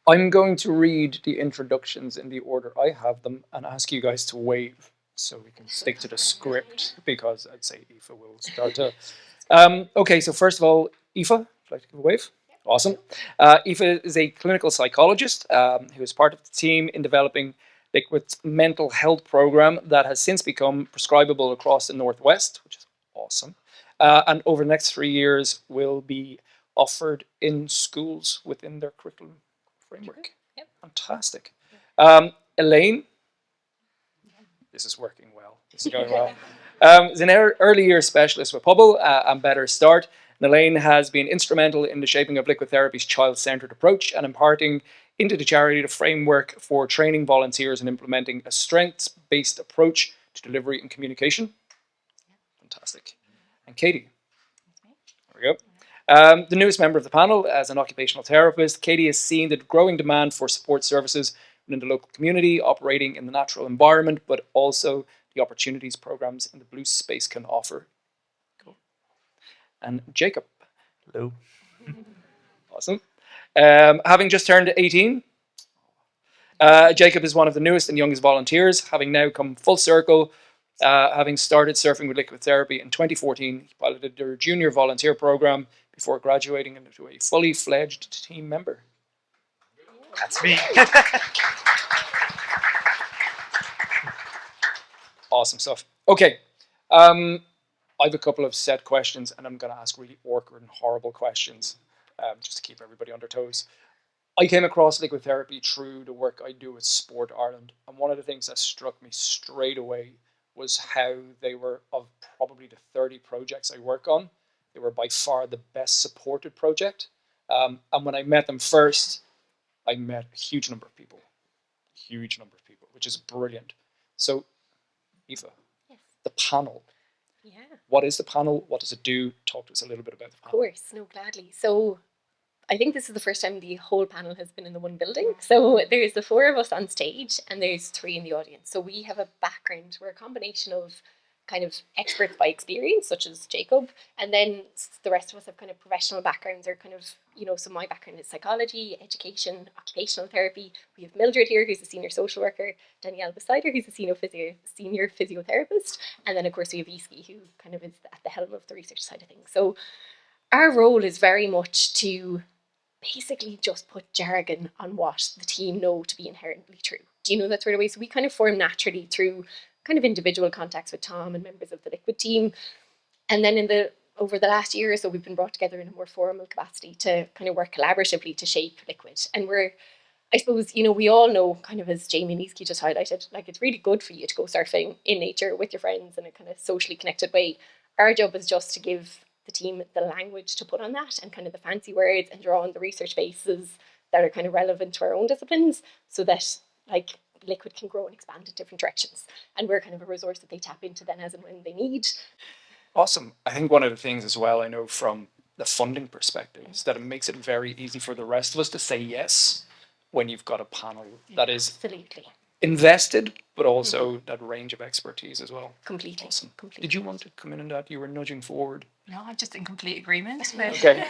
I'm going to read the introductions in the order I have them and ask you guys to wave so we can stick to the script because I'd say Aoife will start to. Okay, so first of all, Aoife, would you like to give a wave? Awesome. Aoife is a clinical psychologist who is part of the team in developing Liquid's mental health program that has since become prescribable across the Northwest, which is awesome. And over the next 3 years will be offered in schools within their curriculum framework. Yep. Fantastic. Elaine, this is working well. This is going well. Is an early years specialist with Hubble and Better Start. And Elaine has been instrumental in the shaping of Liquid Therapy's child-centered approach and imparting into the charity the framework for training volunteers and implementing a strengths-based approach to delivery and communication. Fantastic. And Katie. There we go. The newest member of the panel, as an occupational therapist, Katie has seen the growing demand for support services within the local community, operating in the natural environment, but also the opportunities programs in the blue space can offer. Cool. And Jacob. Hello. Awesome. Having just turned 18, Jacob is one of the newest and youngest volunteers, having now come full circle. Having started surfing with Liquid Therapy in 2014, he piloted their junior volunteer program before graduating into a fully fledged team member. That's me. Awesome stuff. Okay. I have a couple of set questions, and I'm going to ask really awkward and horrible questions just to keep everybody on their toes. I came across Liquid Therapy through the work I do with Sport Ireland, and one of the things that struck me straight away was how they were, of probably the 30 projects I work on, they were by far the best supported project. And when I met them first, I met a huge number of people, which is brilliant. So, Aoife, Yes. the panel. Yeah. What is the panel? What does it do? Talk to us a little bit about the panel. Of course, no, gladly. So I think this is the first time the whole panel has been in the one building. So there's the four of us on stage and there's three in the audience. So we have a background. We're a combination of kind of experts by experience, such as Jacob, and then the rest of us have kind of professional backgrounds or kind of, so my background is psychology, education, occupational therapy. We have Mildred here, who's a senior social worker, Danielle beside her, who's a senior physiotherapist, and then of course we have Iski, who kind of is at the helm of the research side of things. So our role is very much to basically just put jargon on what the team know to be inherently true. Do you know that sort of way? So we kind of form naturally through kind of individual contacts with Tom and members of the Liquid team. And then over the last year or so, we've been brought together in a more formal capacity to kind of work collaboratively to shape Liquid. And I suppose, we all know, kind of as Jamie and Iski just highlighted, like it's really good for you to go surfing in nature with your friends in a kind of socially connected way. Our job is just to give the team the language to put on that and kind of the fancy words and draw on the research bases that are kind of relevant to our own disciplines so that like Liquid can grow and expand in different directions. And we're kind of a resource that they tap into then as and when they need. Awesome. I think one of the things as well I know from the funding perspective is that it makes it very easy for the rest of us to say yes when you've got a panel that is absolutely invested, but also that range of expertise as well. Completely. Awesome. Completely. Did you want to come in on that? You were nudging forward. No, I'm just in complete agreement with Okay.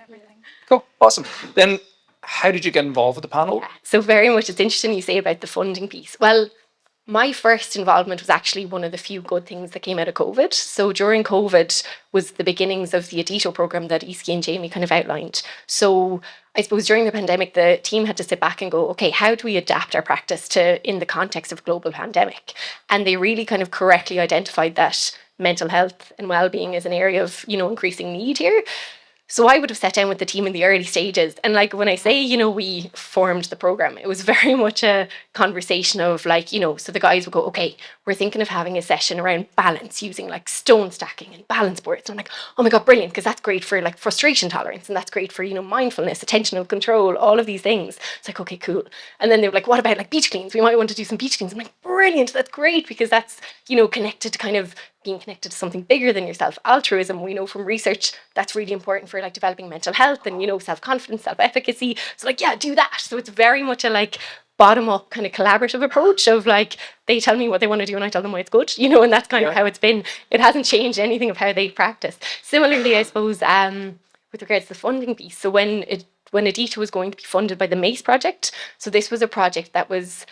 everything. Cool. Awesome. Then how did you get involved with the panel? Yeah. So very much, it's interesting you say about the funding piece. Well, my first involvement was actually one of the few good things that came out of COVID. So during COVID was the beginnings of the Adito program that Iski and Jamie kind of outlined. So I suppose during the pandemic, the team had to sit back and go, okay, how do we adapt our practice to in the context of global pandemic? And they really kind of correctly identified that mental health and well-being is an area of, increasing need here. So I would have sat down with the team in the early stages. And like when I say, we formed the program, it was very much a conversation of like, so the guys would go, okay, we're thinking of having a session around balance using like stone stacking and balance boards. And I'm like, oh my God, brilliant. Because that's great for like frustration tolerance. And that's great for, mindfulness, attentional control, all of these things. It's like, okay, cool. And then they were like, what about like beach cleans? We might want to do some beach cleans. I'm like, brilliant. That's great because that's, connected to kind of being connected to something bigger than yourself. Altruism, we know from research, that's really important for like developing mental health and, self-confidence, self-efficacy. So like, yeah, do that. So it's very much a like bottom-up kind of collaborative approach of like, they tell me what they want to do and I tell them why it's good, and that's kind of how it's been. It hasn't changed anything of how they practice. Similarly, I suppose, with regards to the funding piece, so when when Adita was going to be funded by the MACE project. So this was a project that was,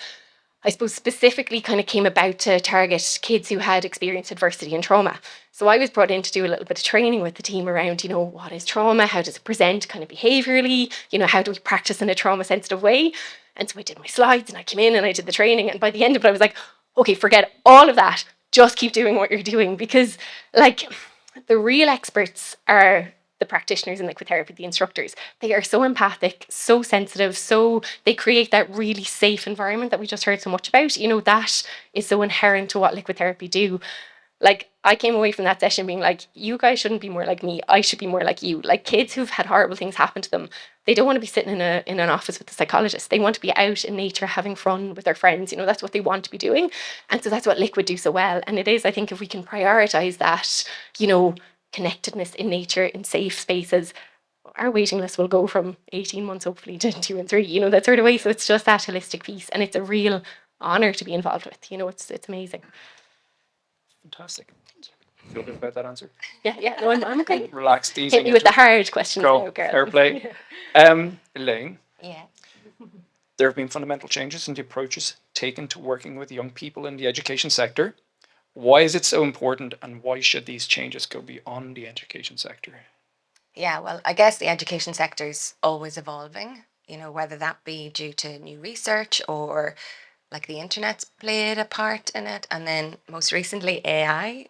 I suppose, specifically kind of came about to target kids who had experienced adversity and trauma. So I was brought in to do a little bit of training with the team around, what is trauma? How does it present kind of behaviourally? How do we practice in a trauma sensitive way? And so I did my slides and I came in and I did the training. And by the end of it, I was like, okay, forget all of that. Just keep doing what you're doing, because the real experts are the practitioners in liquid therapy, the instructors. They are so empathic, so sensitive, so they create that really safe environment that we just heard so much about. That is so inherent to what liquid therapy do. I came away from that session being like, you guys shouldn't be more like me. I should be more like you. Kids who've had horrible things happen to them, they don't want to be sitting in an office with a psychologist. They want to be out in nature having fun with their friends. That's what they want to be doing. And so that's what liquid do so well. And it is, I think, if we can prioritize that, connectedness in nature, in safe spaces, our waiting list will go from 18 months hopefully to 2 and 3, that sort of way. So it's just that holistic piece, and it's a real honor to be involved with. It's amazing. Fantastic. Feel good about that answer? Yeah, no, I'm okay. Relaxed, easy. Hit me with the hard questions Go. now, Karl. Fair play. Elaine, Yeah. there have been fundamental changes in the approaches taken to working with young people in the education sector. Why is it so important, and why should these changes go beyond the education sector? Yeah, well, I guess the education sector is always evolving, whether that be due to new research or the internet's played a part in it. And then most recently, AI,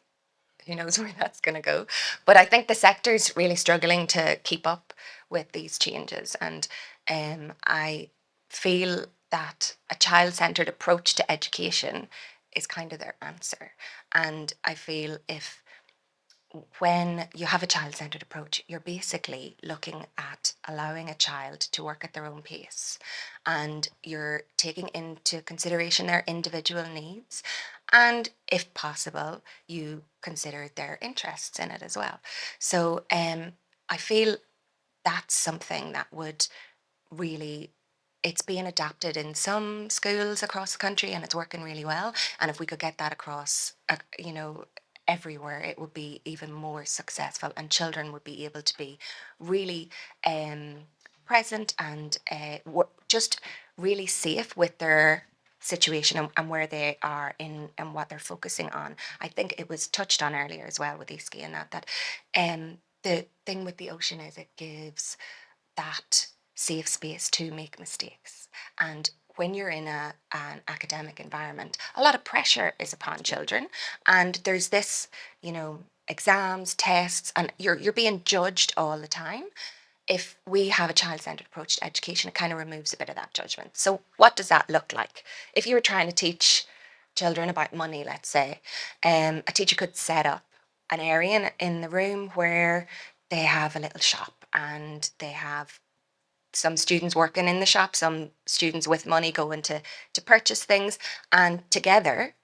who knows where that's going to go. But I think the sector's really struggling to keep up with these changes. And I feel that a child-centered approach to education is kind of their answer. And I feel when you have a child-centered approach, you're basically looking at allowing a child to work at their own pace, and you're taking into consideration their individual needs, and if possible, you consider their interests in it as well. So I feel that's something that would really, it's being adapted in some schools across the country and it's working really well. And if we could get that across, everywhere, it would be even more successful, and children would be able to be really present and just really safe with their situation and where they are in and what they're focusing on. I think it was touched on earlier as well with Iski and that the thing with the ocean is it gives that safe space to make mistakes. And when you're in an academic environment, a lot of pressure is upon children, and there's this, exams, tests, and you're being judged all the time. If we have a child-centered approach to education, it kind of removes a bit of that judgment. So what does that look like? If you were trying to teach children about money, let's say, a teacher could set up an area in the room where they have a little shop, and they have some students working in the shop, some students with money going to purchase things, and together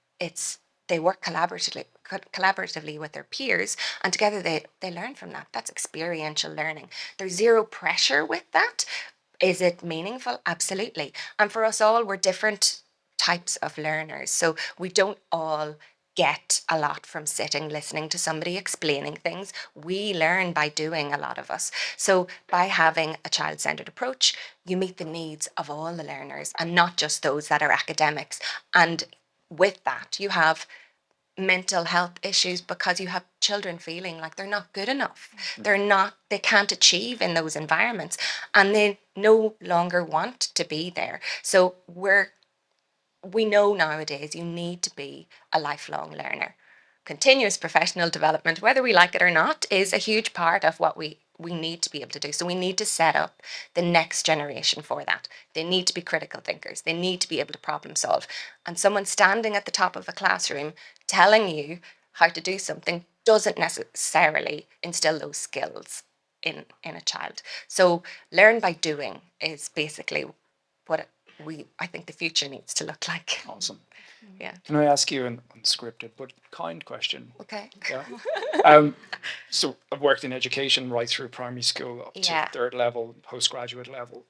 they work collaboratively with their peers, and together they learn from that. That's experiential learning. There's zero pressure with that. Is it meaningful? Absolutely. And for us all, we're different types of learners, so we don't all get a lot from sitting listening to somebody explaining things. We learn by doing, a lot of us. So by having a child-centered approach, you meet the needs of all the learners and not just those that are academics. And with that, you have mental health issues because you have children feeling like they're not good enough. They can't achieve in those environments, and they no longer want to be there. So we know nowadays you need to be a lifelong learner. Continuous professional development, whether we like it or not, is a huge part of what we need to be able to do. So we need to set up the next generation for that. They need to be critical thinkers. They need to be able to problem solve. And someone standing at the top of a classroom telling you how to do something doesn't necessarily instill those skills in a child. So learn by doing is basically what I think the future needs to look like. Awesome. Yeah. Can I ask you an unscripted but kind question? Okay. Yeah. So I've worked in education right through primary school up to third level, postgraduate level.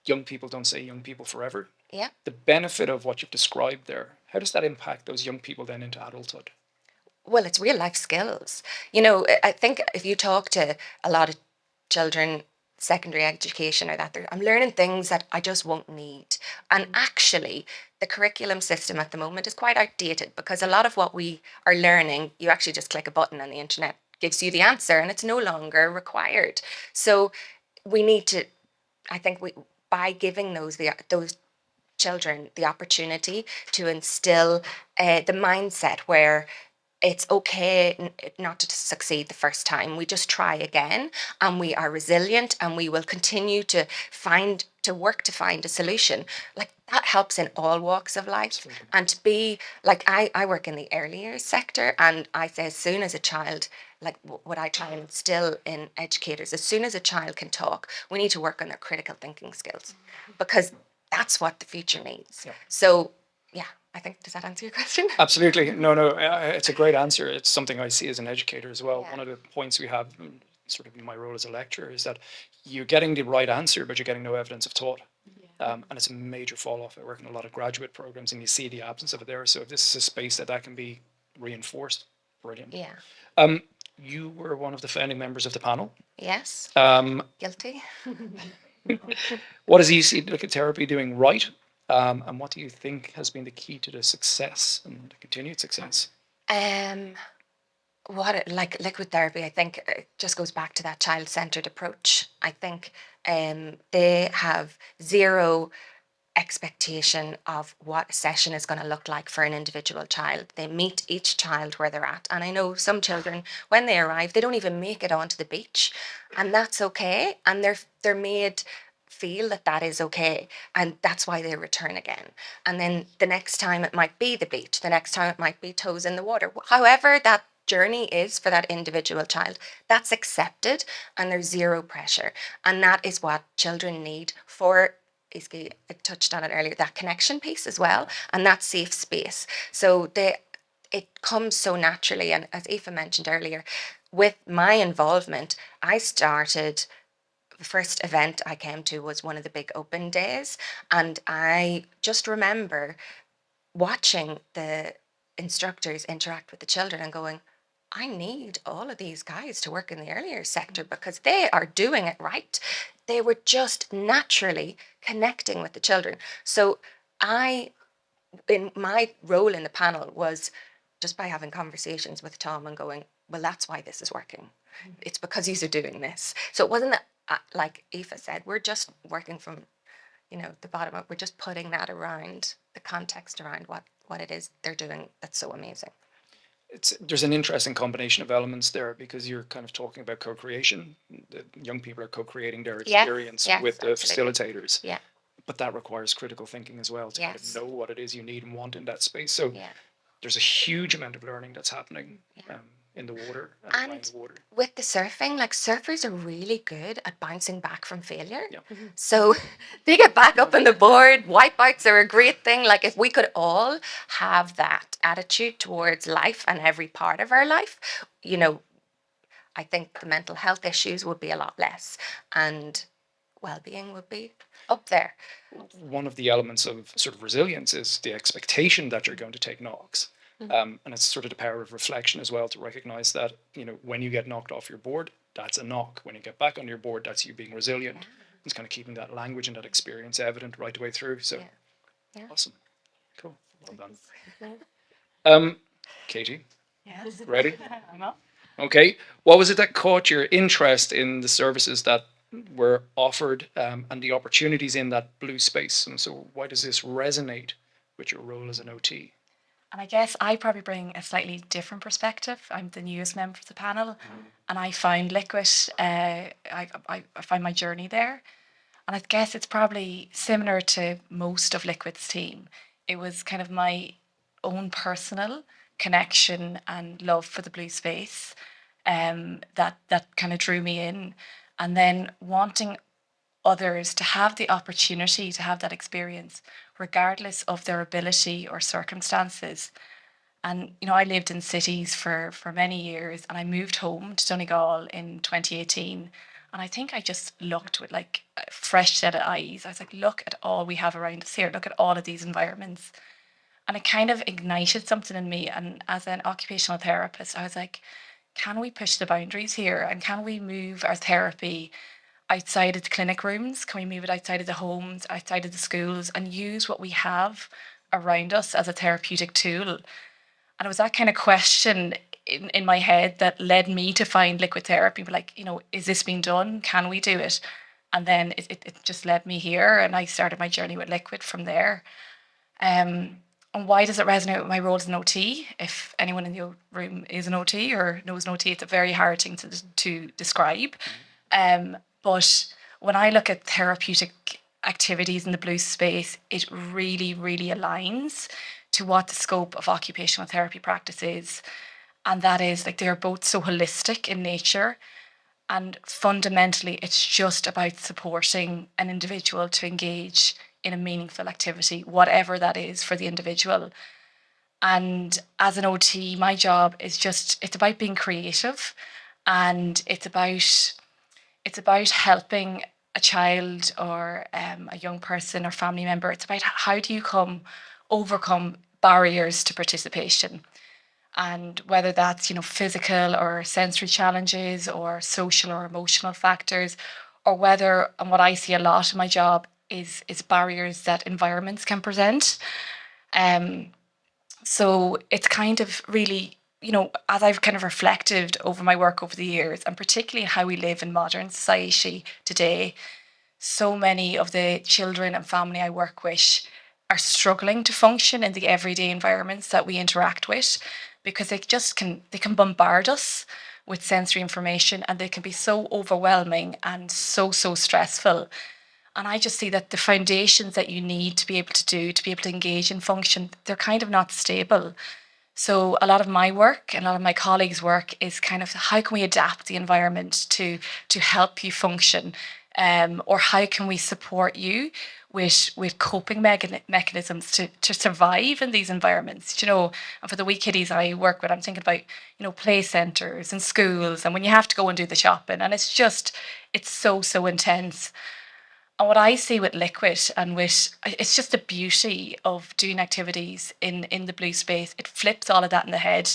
Young people don't say young people forever. Yeah. The benefit of what you've described there, how does that impact those young people then into adulthood? Well, it's real life skills. I think if you talk to a lot of children secondary education, or that I'm learning things that I just won't need. And actually, the curriculum system at the moment is quite outdated, because a lot of what we are learning, you actually just click a button and the internet gives you the answer, and it's no longer required. So we need to, I think, by giving those children the opportunity to instill the mindset where it's okay not to succeed the first time. We just try again, and we are resilient, and we will continue to work to find a solution. Like, that helps in all walks of life. Absolutely. And to be like, I work in the early years sector, and I say, as soon as a child, like what I try and instill in educators, as soon as a child can talk, we need to work on their critical thinking skills, because that's what the future needs. Yeah. So yeah, I think, does that answer your question? Absolutely. No, it's a great answer. It's something I see as an educator as well. Yeah. One of the points we have, sort of in my role as a lecturer, is that you're getting the right answer, but you're getting no evidence of taught. And it's a major fall off. I work in a lot of graduate programs, and you see the absence of it there. So if this is a space that can be reinforced, brilliant. Yeah. You were one of the founding members of the panel. Yes. Um, Guilty. what does EC Look at Therapy doing right? And what do you think has been the key to the success and the continued success? Like liquid therapy, I think it just goes back to that child-centered approach. I think they have zero expectation of what a session is going to look like for an individual child. They meet each child where they're at. And I know some children, when they arrive, they don't even make it onto the beach, and that's okay. And they're made feel that that is okay, and that's why they return again. And then the next time it might be the beach, the next time it might be toes in the water. However that journey is for that individual child, that's accepted, and there's zero pressure. And that is what children need for, Iski touched on it earlier, that connection piece as well, and that safe space. So it comes so naturally. And as Aoife mentioned earlier, with my involvement, I started, the first event I came to was one of the big open days, and I just remember watching the instructors interact with the children and going, I need all of these guys to work in the earlier sector, because they are doing it right. They were just naturally connecting with the children. So in my role in the panel, was just by having conversations with Tom and going, well, that's why this is working. It's because he's doing this. So it wasn't that, like Aoife said, we're just working from, the bottom up. We're just putting that around the context around what it is they're doing that's so amazing. There's an interesting combination of elements there, because you're kind of talking about co-creation. The young people are co-creating their experience with the facilitators. Yeah. But that requires critical thinking as well, to kind of know what it is you need and want in that space. So Yeah. there's a huge amount of learning that's happening in the water and applying the water. With the surfing, like, surfers are really good at bouncing back from failure. Yeah. So they get back up on the board. Wipeouts are a great thing. Like, if we could all have that attitude towards life and every part of our life, I think the mental health issues would be a lot less, and well-being would be up there. One of the elements of sort of resilience is the expectation that you're going to take knocks. And it's sort of the power of reflection as well, to recognize that, when you get knocked off your board, that's a knock. When you get back on your board, that's you being resilient. It's kind of keeping that language and that experience evident right the way through. So awesome. Cool. Well done. Katie, Yes. ready? I'm up. Okay. What was it that caught your interest in the services that were offered, and the opportunities in that blue space? And so why does this resonate with your role as an OT? And I guess I probably bring a slightly different perspective. I'm the newest member of the panel, and I found Liquid, I find my journey there. And I guess it's probably similar to most of Liquid's team. It was kind of my own personal connection and love for the blue space, that kind of drew me in. And then wanting others to have the opportunity to have that experience, regardless of their ability or circumstances. And, I lived in cities for many years, and I moved home to Donegal in 2018. And I think I just looked with like a fresh set of eyes. I was like, look at all we have around us here. Look at all of these environments. And it kind of ignited something in me. And as an occupational therapist, I was like, can we push the boundaries here? And can we move our therapy outside of the clinic rooms? Can we move it outside of the homes, outside of the schools, and use what we have around us as a therapeutic tool? And it was that kind of question in my head that led me to find liquid therapy. But like, is this being done? Can we do it? And then it just led me here, and I started my journey with liquid from there. And why does it resonate with my role as an OT? If anyone in the room is an OT or knows an OT, it's a very hard thing to describe. But when I look at therapeutic activities in the blue space, it really, really aligns to what the scope of occupational therapy practice is. And that is like they're both so holistic in nature. And fundamentally, it's just about supporting an individual to engage in a meaningful activity, whatever that is for the individual. And as an OT, my job is it's about being creative, and it's about helping a child or a young person or family member. It's about how do you overcome barriers to participation. And whether that's, physical or sensory challenges or social or emotional factors, or whether, and what I see a lot in my job is barriers that environments can present. So it's kind of really, as I've kind of reflected over my work over the years, and particularly how we live in modern society today, so many of the children and family I work with are struggling to function in the everyday environments that we interact with, because they can bombard us with sensory information, and they can be so overwhelming and so stressful. And I just see that the foundations that you need to be able to engage and function, they're kind of not stable. So a lot of my work and a lot of my colleagues' work is kind of how can we adapt the environment to help you function, or how can we support you with coping mechanisms to survive in these environments. And for the wee kiddies I work with, I'm thinking about play centres and schools, and when you have to go and do the shopping, and it's so intense. And what I see with liquid and it's just the beauty of doing activities in the blue space. It flips all of that in the head,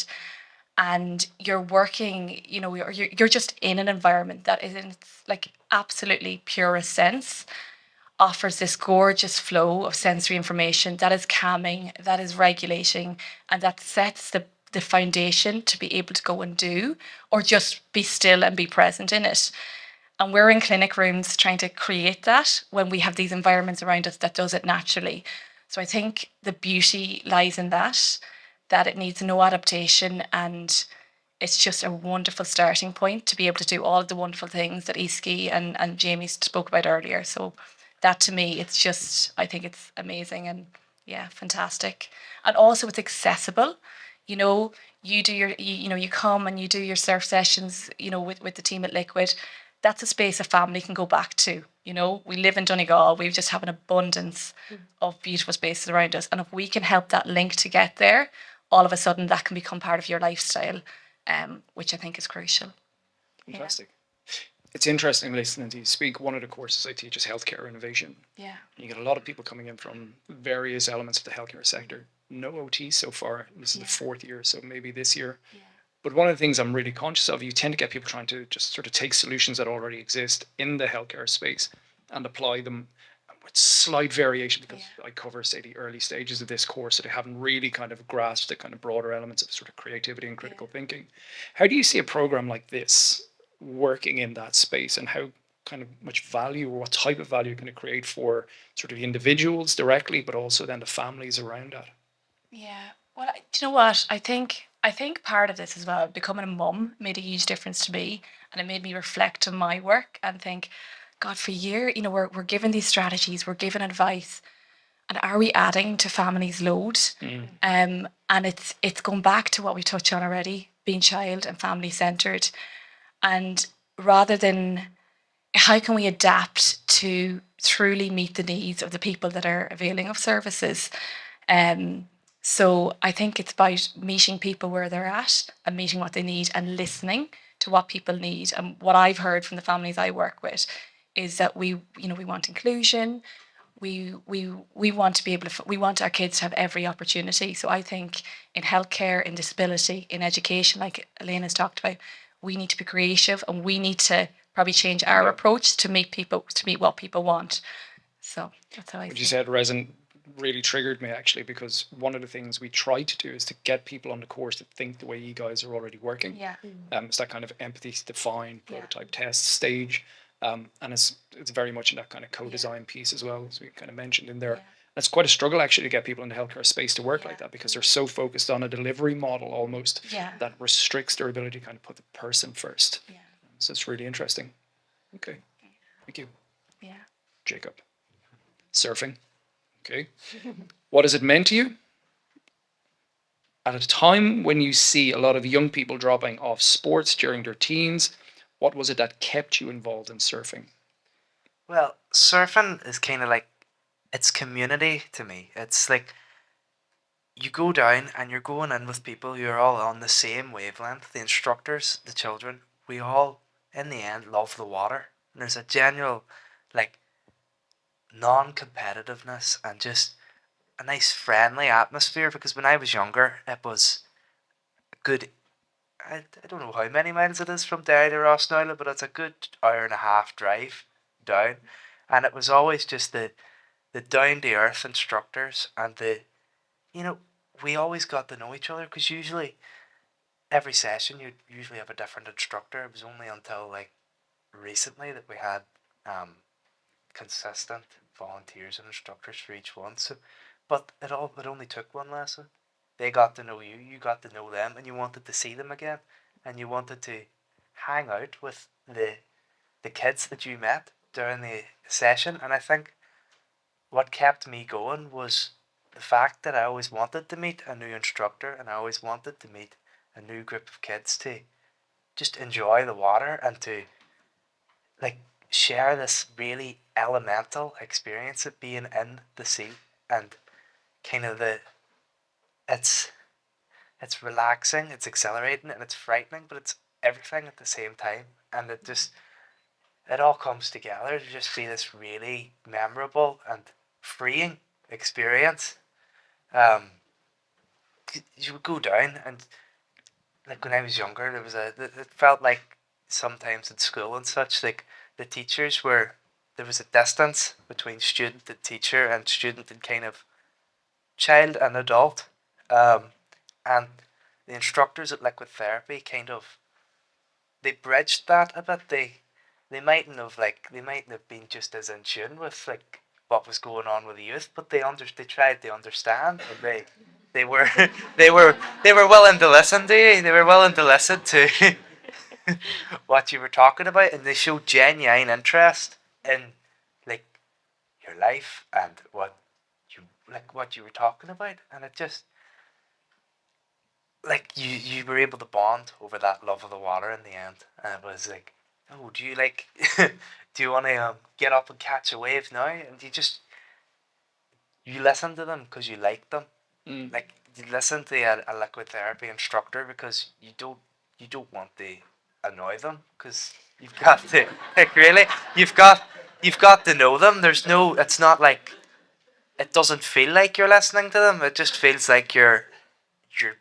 and you're working, you're just in an environment that is in its like absolutely purest sense, offers this gorgeous flow of sensory information that is calming, that is regulating, and that sets the foundation to be able to go and do, or just be still and be present in it. And we're in clinic rooms trying to create that when we have these environments around us that does it naturally. So I think the beauty lies in that it needs no adaptation, and it's just a wonderful starting point to be able to do all of the wonderful things that Iski and Jamie spoke about earlier. So that to me, I think it's amazing and yeah, fantastic. And also it's accessible. You do you come and you do your surf sessions, with the team at Liquid. That's a space a family can go back to. We live in Donegal. We just have an abundance of beautiful spaces around us. And if we can help that link to get there, all of a sudden that can become part of your lifestyle, which I think is crucial. Fantastic. Yeah. It's interesting listening to you speak. One of the courses I teach is healthcare innovation. Yeah. You get a lot of people coming in from various elements of the healthcare sector. No OT so far. This is the fourth year, so maybe this year. Yeah. But one of the things I'm really conscious of, you tend to get people trying to just sort of take solutions that already exist in the healthcare space and apply them with slight variation, because I cover, say, the early stages of this course, so they haven't really kind of grasped the kind of broader elements of sort of creativity and critical thinking. How do you see a program like this working in that space, and how kind of much value, or what type of value can it create for sort of the individuals directly, but also then the families around that? Yeah. Well, do you know what? I think part of this as well, becoming a mum made a huge difference to me, and it made me reflect on my work and think, God, for a year, we're given these strategies, we're given advice, and are we adding to families' load? And it's going back to what we touched on already, being child and family centered, and rather than how can we adapt to truly meet the needs of the people that are availing of services. So I think it's about meeting people where they're at and meeting what they need and listening to what people need. And what I've heard from the families I work with is that we want inclusion. We want to be able to, we want our kids to have every opportunity. So I think in healthcare, in disability, in education, like Elaine has talked about, we need to be creative, and we need to probably change our Yeah. approach to meet what people want. So that's how I What see you it. said, Resin, really triggered me actually, because one of the things we try to do is to get people on the course to think the way you guys are already working. Yeah. It's that kind of empathy to define Yeah. prototype test stage, and it's very much in that kind of co-design piece as well, as we kind of mentioned in there. Yeah. It's quite a struggle actually to get people in the healthcare space to work Yeah. like that, because they're so focused on a delivery model almost Yeah. that restricts their ability to kind of put the person first. Yeah. So it's really interesting. Okay, thank you, Yeah. Jacob. Surfing. Okay. What has it meant to you? At a time when you see a lot of young people dropping off sports during their teens, what was it that kept you involved in surfing? Well, surfing is kind of like, it's community to me. It's like you go down and you're going in with people who are all on the same wavelength. The instructors, the children, we all, in the end, love the water. And there's a genuine, like, non-competitiveness and just a nice friendly atmosphere, because when I was younger, it was a good, I don't know how many miles it is from Derry to Rossnowla, but it's a good hour and a half drive down. And it was always just the down to earth instructors, and you know, we always got to know each other, because usually every session you usually have a different instructor. It was only until like recently that we had consistent volunteers and instructors for each one. So, but it only took one lesson. They got to know you, you got to know them, and you wanted to see them again, and you wanted to hang out with the kids that you met during the session. And I think what kept me going was the fact that I always wanted to meet a new instructor, and I always wanted to meet a new group of kids to just enjoy the water and to like share this really elemental experience of being in the sea, and kind of it's it's relaxing, it's exhilarating, and it's frightening, but it's everything at the same time. And it all comes together to just be this really memorable and freeing experience. um you would go down, and like when I was younger, it felt like sometimes in school and such, like the teachers were, there was a distance between student and teacher, and student and kind of child and adult. And the instructors at liquid therapy kind of, they bridged that a bit. They mightn't have been just as in tune with like what was going on with the youth, but they tried to understand, and they were they were willing to listen to you. They were willing to listen to what you were talking about, and they showed genuine interest in like your life and what you were talking about. And it just, like, you were able to bond over that love of the water in the end. And it was like, oh, do you like do you want to get up and catch a wave now? And you listen to them because you like them. Like, you listen to a liquid therapy instructor because you don't want to annoy them, because you've got to, like, really, you've got to know them. There's no, it's not like, it doesn't feel like you're listening to them. It just feels like you're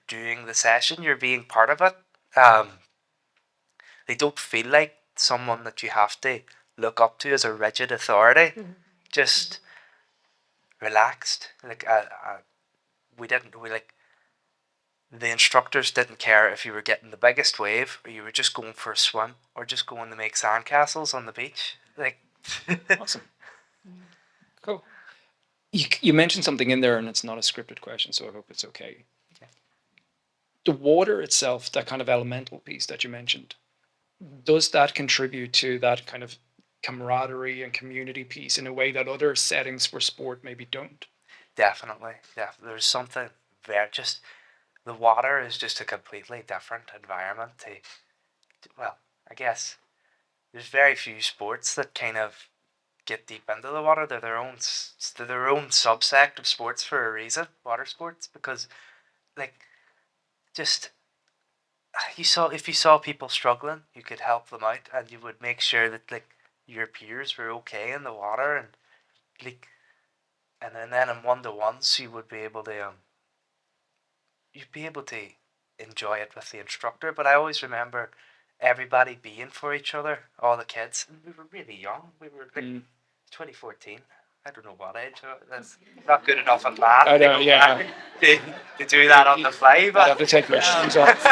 doing the session. You're being part of it. They don't feel like someone that you have to look up to as a rigid authority. Just relaxed. Like, we like, the instructors didn't care if you were getting the biggest wave, or you were just going for a swim, or just going to make sandcastles on the beach. Like, Awesome. Cool. You mentioned something in there, and it's not a scripted question, so I hope it's okay. The water itself, that kind of elemental piece that you mentioned, does that contribute to that kind of camaraderie and community piece in a way that other settings for sport maybe don't? definitely, there's something there. Just the water is just a completely different environment well, I guess there's very few sports that kind of get deep into the water. They're their own subsect of sports for a reason. Water sports, because like, just, if you saw people struggling, you could help them out, and you would make sure that like your peers were okay in the water, and like, and then in one to ones you would be able to you'd be able to enjoy it with the instructor. But I always remember everybody being for each other, all the kids. And we were really young. We were like 2014. I don't know what age. That's not good enough at math. I don't, yeah. To do that on the fly, I'd but have to take my shoes off.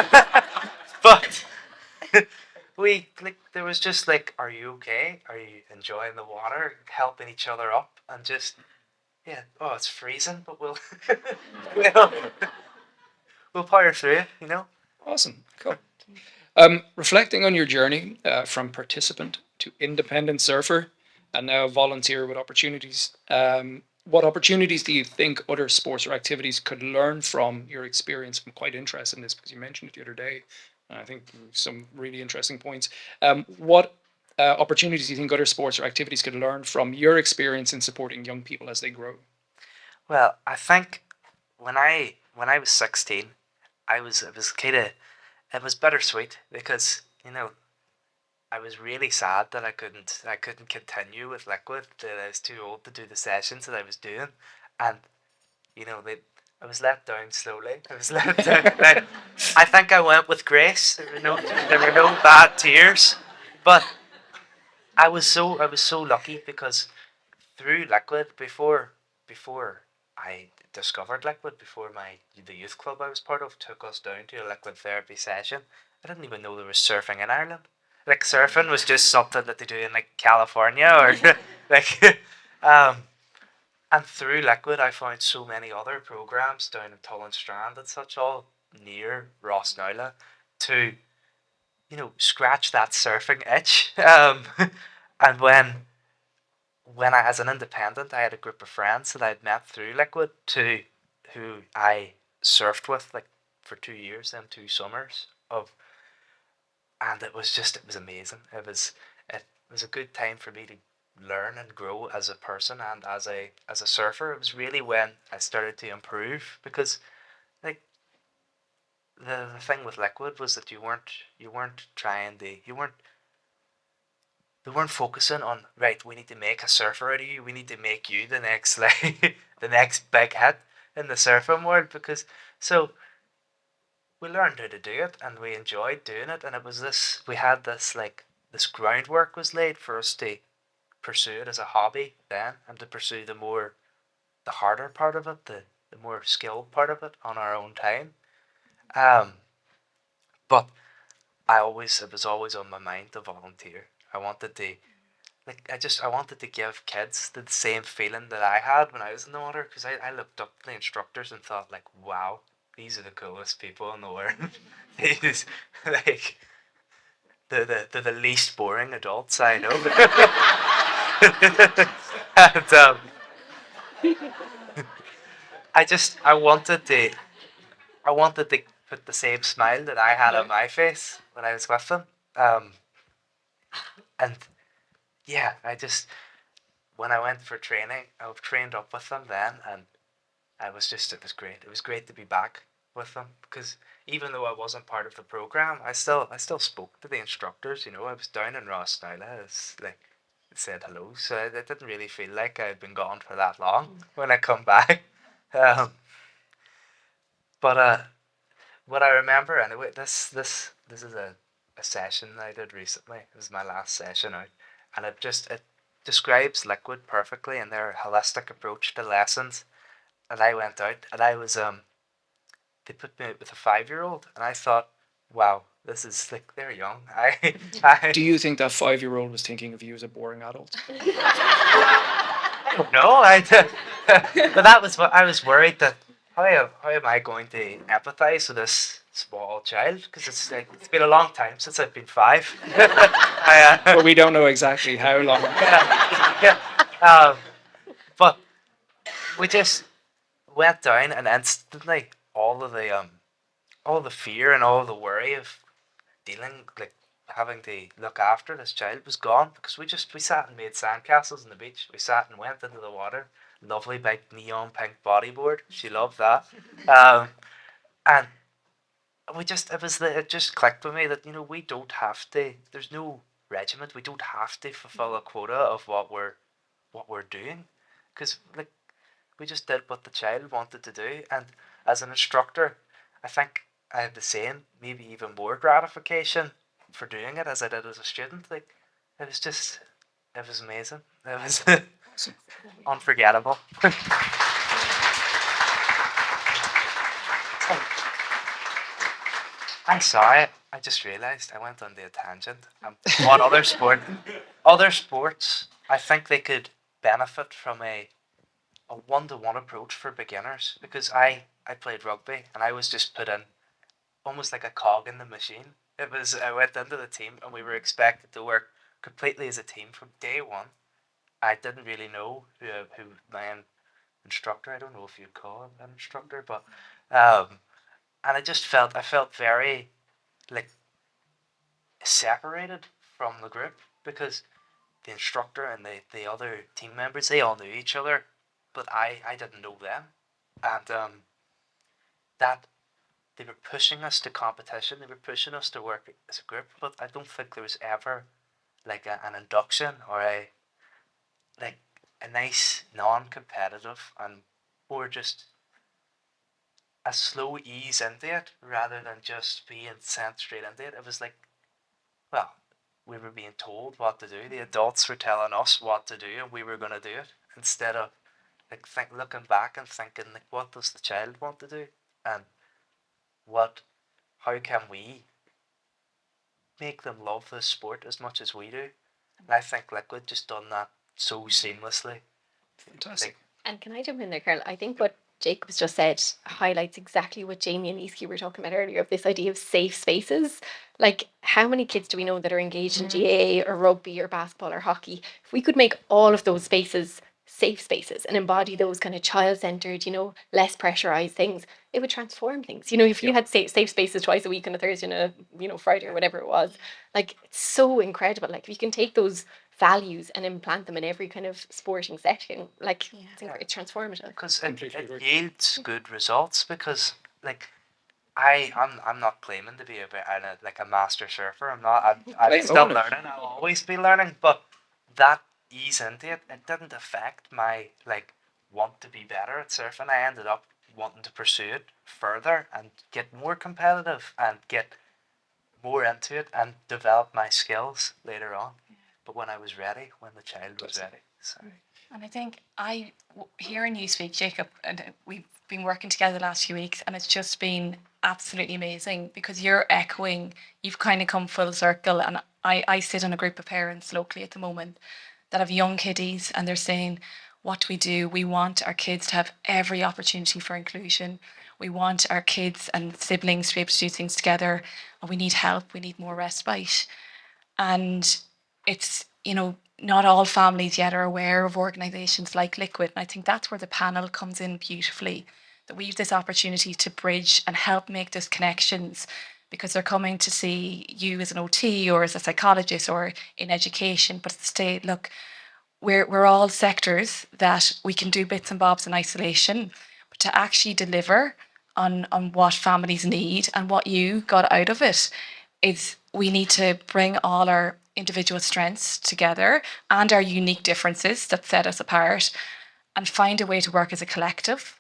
but we like there was just like, are you okay? Are you enjoying the water? Helping each other up and just yeah. Oh, it's freezing, but we'll we'll power through it. You know. Awesome, cool. Reflecting on your journey from participant to independent surfer and now volunteer with opportunities, what opportunities do you think other sports or activities could learn from your experience? I'm quite interested in this because you mentioned it the other day. And I think some really interesting points. What opportunities do you think other sports or activities could learn from your experience in supporting young people as they grow? Well, I think when I was 16, it was kind of it was bittersweet because I was really sad that I couldn't continue with liquid. That I was too old to do the sessions that I was doing, and I was let down slowly. I was let down. I think I went with grace. There were no bad tears, but I was so lucky because through liquid before I discovered liquid, before the youth club I was part of took us down to a liquid therapy session. I didn't even know there was surfing in Ireland. Like surfing was just something that they do in like California or like and through liquid I found so many other programs down in Tullen Strand and such, all near Rossnowla, to scratch that surfing itch. And when I, as an independent, I had a group of friends that I'd met through Liquid to who I surfed with like for 2 years, them 2 summers of, and it was amazing. It was a good time for me to learn and grow as a person and as a surfer. It was really when I started to improve because like the thing with Liquid was that you weren't trying to you weren't they weren't focusing on, right, we need to make a surfer out of you, we need to make you the next like the next big hit in the surfing world, because so we learned how to do it and we enjoyed doing it, and it was this we had this like this groundwork was laid for us to pursue it as a hobby then, and to pursue the harder part of it, the more skilled part of it on our own time. um but it was always on my mind to volunteer. I wanted to I wanted to give kids the same feeling that I had when I was in the water, because I looked up to the instructors and thought like, wow, these are the coolest people in the world. These like the least boring adults I know. And I wanted to put the same smile that I had on my face when I was with them. Um, and yeah, when I went for training, I trained up with them then, and it was great. It was great to be back with them because even though I wasn't part of the program, I still spoke to the instructors. I was down in Rossnowla. I was like said hello, so it didn't really feel like I had been gone for that long when I come back. Um, but what I remember anyway, this is a session I did recently. It was my last session out, and it describes liquid perfectly and their holistic approach to lessons. And I went out and I was they put me out with a 5-year-old, and I thought, wow, this is like they're young. Do you think that 5-year-old was thinking of you as a boring adult? I don't know. But that was what I was worried that how am I going to empathize with this small child, because it's been a long time since I've been 5. But we don't know exactly how long. Yeah. Um, but we just went down, and instantly all the fear and all the worry of dealing, like having to look after this child, was gone, because we sat and made sandcastles on the beach. We sat and went into the water. Lovely big neon pink bodyboard. She loved that. And it just clicked with me that we don't have to. There's no regiment. We don't have to fulfill a quota of what we're doing, because like we just did what the child wanted to do. And as an instructor, I think I had the same, maybe even more gratification for doing it as I did as a student. Like it was just, it was amazing. It was unforgettable. I'm sorry. I just realised I went on the tangent. On other sports, I think they could benefit from a one-to-one approach for beginners because I played rugby and I was just put in almost like a cog in the machine. It was I went into the team and we were expected to work completely as a team from day one. I didn't really know who my instructor. I don't know if you'd call him an instructor, but and I felt very like separated from the group because the instructor and the other team members they all knew each other, but I didn't know them, and that they were pushing us to competition. They were pushing us to work as a group, but I don't think there was ever like an induction or like a nice non-competitive and more just a slow ease into it rather than just being sent straight into it. It was like, well, we were being told what to do. The adults were telling us what to do, and we were going to do it instead of looking back and thinking like, what does the child want to do, and what, how can we make them love this sport as much as we do? And I think Liquid just done that so seamlessly. Fantastic. And can I jump in there, Karl? I think what Jacob's just said highlights exactly what Jamie and Iski were talking about earlier of this idea of safe spaces. Like, how many kids do we know that are engaged in GAA or rugby or basketball or hockey? If we could make all of those spaces safe spaces and embody those kind of child centered, less pressurized things, it would transform things. If you had safe spaces twice a week on a Thursday and a Friday or whatever it was, like, it's so incredible. Like, if you can take those values and implant them in every kind of sporting setting, like, it's transformative. Because it yields good results. Because like I'm not claiming to be like a master surfer. I'm not. I'm still learning. I'll always be learning. But that ease into it, it didn't affect my like want to be better at surfing. I ended up wanting to pursue it further and get more competitive and get more into it and develop my skills later on. But when I was ready, when the child was ready. So. And I think hearing you speak, Jacob, and we've been working together the last few weeks, and it's just been absolutely amazing because you've kind of come full circle. And I sit in a group of parents locally at the moment that have young kiddies, and they're saying, what do we do? We want our kids to have every opportunity for inclusion. We want our kids and siblings to be able to do things together, and we need help. We need more respite. And it's, not all families yet are aware of organisations like Liquid. And I think that's where the panel comes in beautifully, that we have this opportunity to bridge and help make those connections because they're coming to see you as an OT or as a psychologist or in education, but to say, look, we're all sectors that we can do bits and bobs in isolation, but to actually deliver on what families need and what you got out of it is we need to bring all our individual strengths together and our unique differences that set us apart and find a way to work as a collective.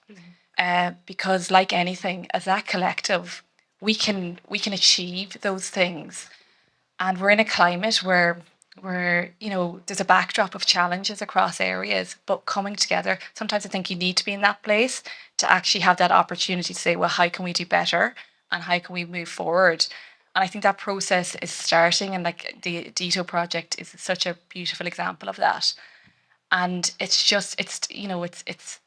Because like anything, as that collective, we can achieve those things. And we're in a climate where there's a backdrop of challenges across areas, but coming together, sometimes I think you need to be in that place to actually have that opportunity to say, well, how can we do better and how can we move forward? And I think that process is starting, and like the Dito project is such a beautiful example of that. And it's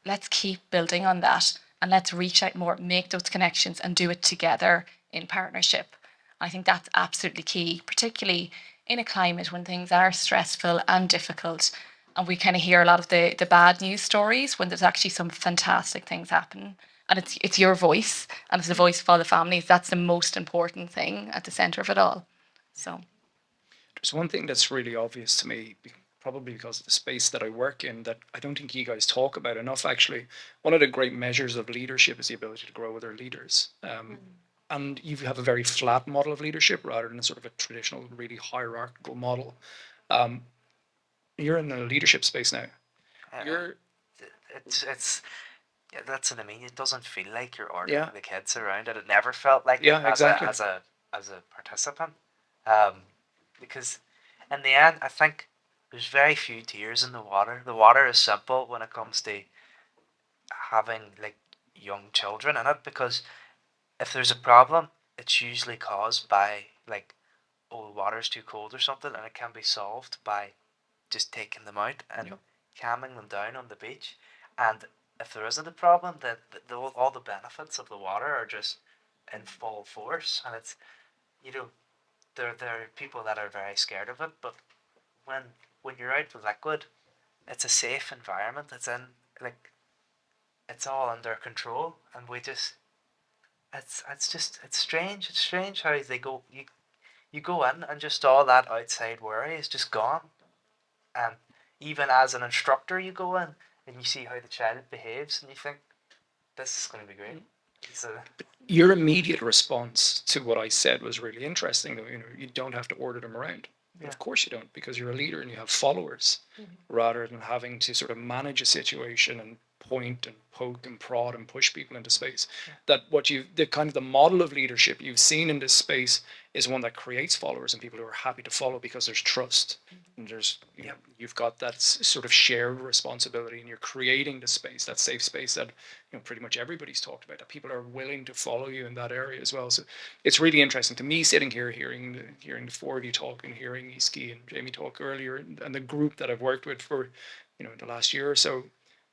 let's keep building on that and let's reach out more, make those connections and do it together in partnership. I think that's absolutely key, particularly in a climate when things are stressful and difficult. And we kind of hear a lot of the bad news stories when there's actually some fantastic things happen. And it's your voice and it's the voice of all the families. That's the most important thing at the centre of it all. So there's one thing that's really obvious to me, probably because of the space that I work in, that I don't think you guys talk about enough, actually. One of the great measures of leadership is the ability to grow other leaders. And you have a very flat model of leadership rather than sort of a traditional, really hierarchical model. You're in a leadership space now. It's yeah, that's what I mean. It doesn't feel like you're ordering the kids around, and it never felt like exactly. as a participant. Because in the end, I think there's very few tears in the water. The water is simple when it comes to having like young children in it, because if there's a problem, it's usually caused by like, oh, the water's too cold or something, and it can be solved by just taking them out and Yep. calming them down on the beach. And if there isn't a problem, then all the benefits of the water are just in full force. And it's, you know, there are people that are very scared of it, but when when you're out with liquid, it's a safe environment. It's in like it's all under control, and we just it's just it's strange. It's strange how they go. You go in and just all that outside worry is just gone. And even as an instructor, you go in and you see how the child behaves, and you think this is going to be great. So Your immediate response to what I said was really interesting. You know, you don't have to order them around. But Yeah. of course you don't, because you're a leader and you have followers, rather than having to sort of manage a situation and point and poke and prod and push people into space. That what you the kind of the model of leadership you've seen in this space is one that creates followers and people who are happy to follow because there's trust. And there's you've got that sort of shared responsibility, and you're creating the space, that safe space that pretty much everybody's talked about, that people are willing to follow you in that area as well. So it's really interesting to me sitting here hearing the four of you talk, and hearing Iski and Jamie talk earlier, and the group that I've worked with for the last year or so,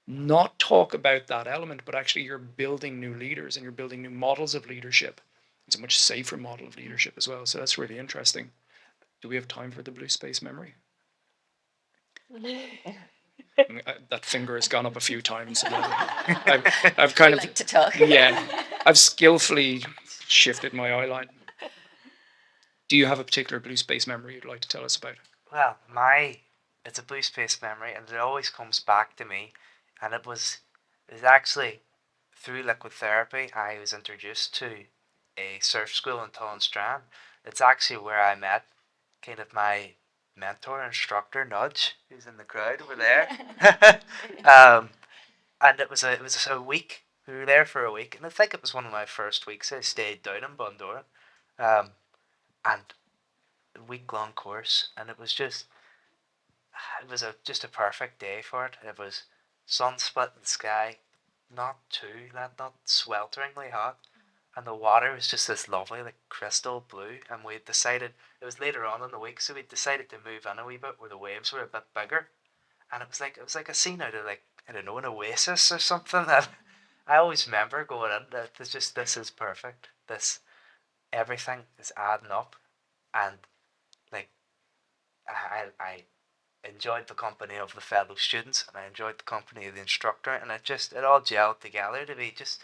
not talk about that element, but actually you're building new leaders and you're building new models of leadership. It's a much safer model of leadership as well. So that's really interesting. Do we have time for the blue space memory? That finger has gone up a few times. I've kind of like to talk. I've skillfully shifted my eye line. Do you have a particular blue space memory you'd like to tell us about? well, it's a blue space memory, and it always comes back to me. And it was actually through liquid therapy I was introduced to a surf school in Strand. It's actually where I met kind of my mentor instructor Nudge, who's in the crowd over there. And it was a week. We were there for a week, and I think it was one of my first weeks. I stayed down in Bundoran, and a week long course, and it was just a perfect day for it. It was sun split in the sky, not swelteringly hot, and the water was just this lovely, like crystal blue. And we decided it was later on in the week, so we decided to move in a wee bit where the waves were a bit bigger, and it was like a scene out of, like, I don't know, an oasis or something. And I always remember going in. That this is perfect. Everything is adding up, and like I enjoyed the company of the fellow students, and I enjoyed the company of the instructor, and it all gelled together to be just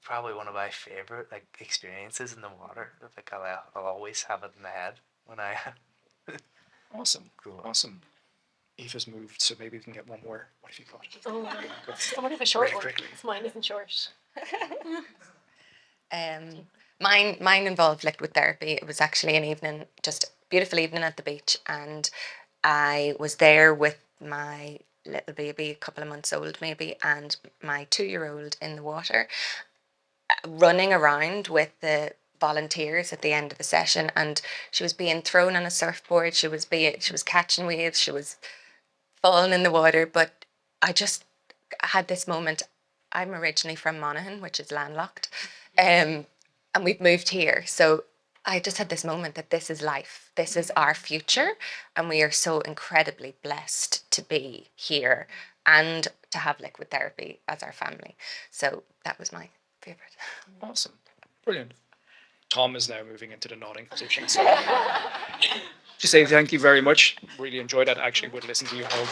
probably one of my favorite like experiences in the water. I think I'll always have it in the head when I Awesome. grow up. Awesome. Eva's moved, so maybe we can get one more. What have you got? Oh, someone have a short Really one. quickly. Mine isn't short. Mine involved liquid therapy. It was actually an evening, just a beautiful evening at the beach, and I was there with my little baby, a couple of months old maybe, and my 2-year-old in the water, running around with the volunteers at the end of the session, and she was being thrown on a surfboard. She was catching waves. She was falling in the water, but I just had this moment. I'm originally from Monaghan, which is landlocked, and we've moved here. So I just had this moment that this is life. This is our future, and we are so incredibly blessed to be here and to have liquid therapy as our family. So that was my favorite. Awesome. Brilliant. Tom is now moving into the nodding position. So just say thank you very much. Really enjoyed that. Actually would listen to you all.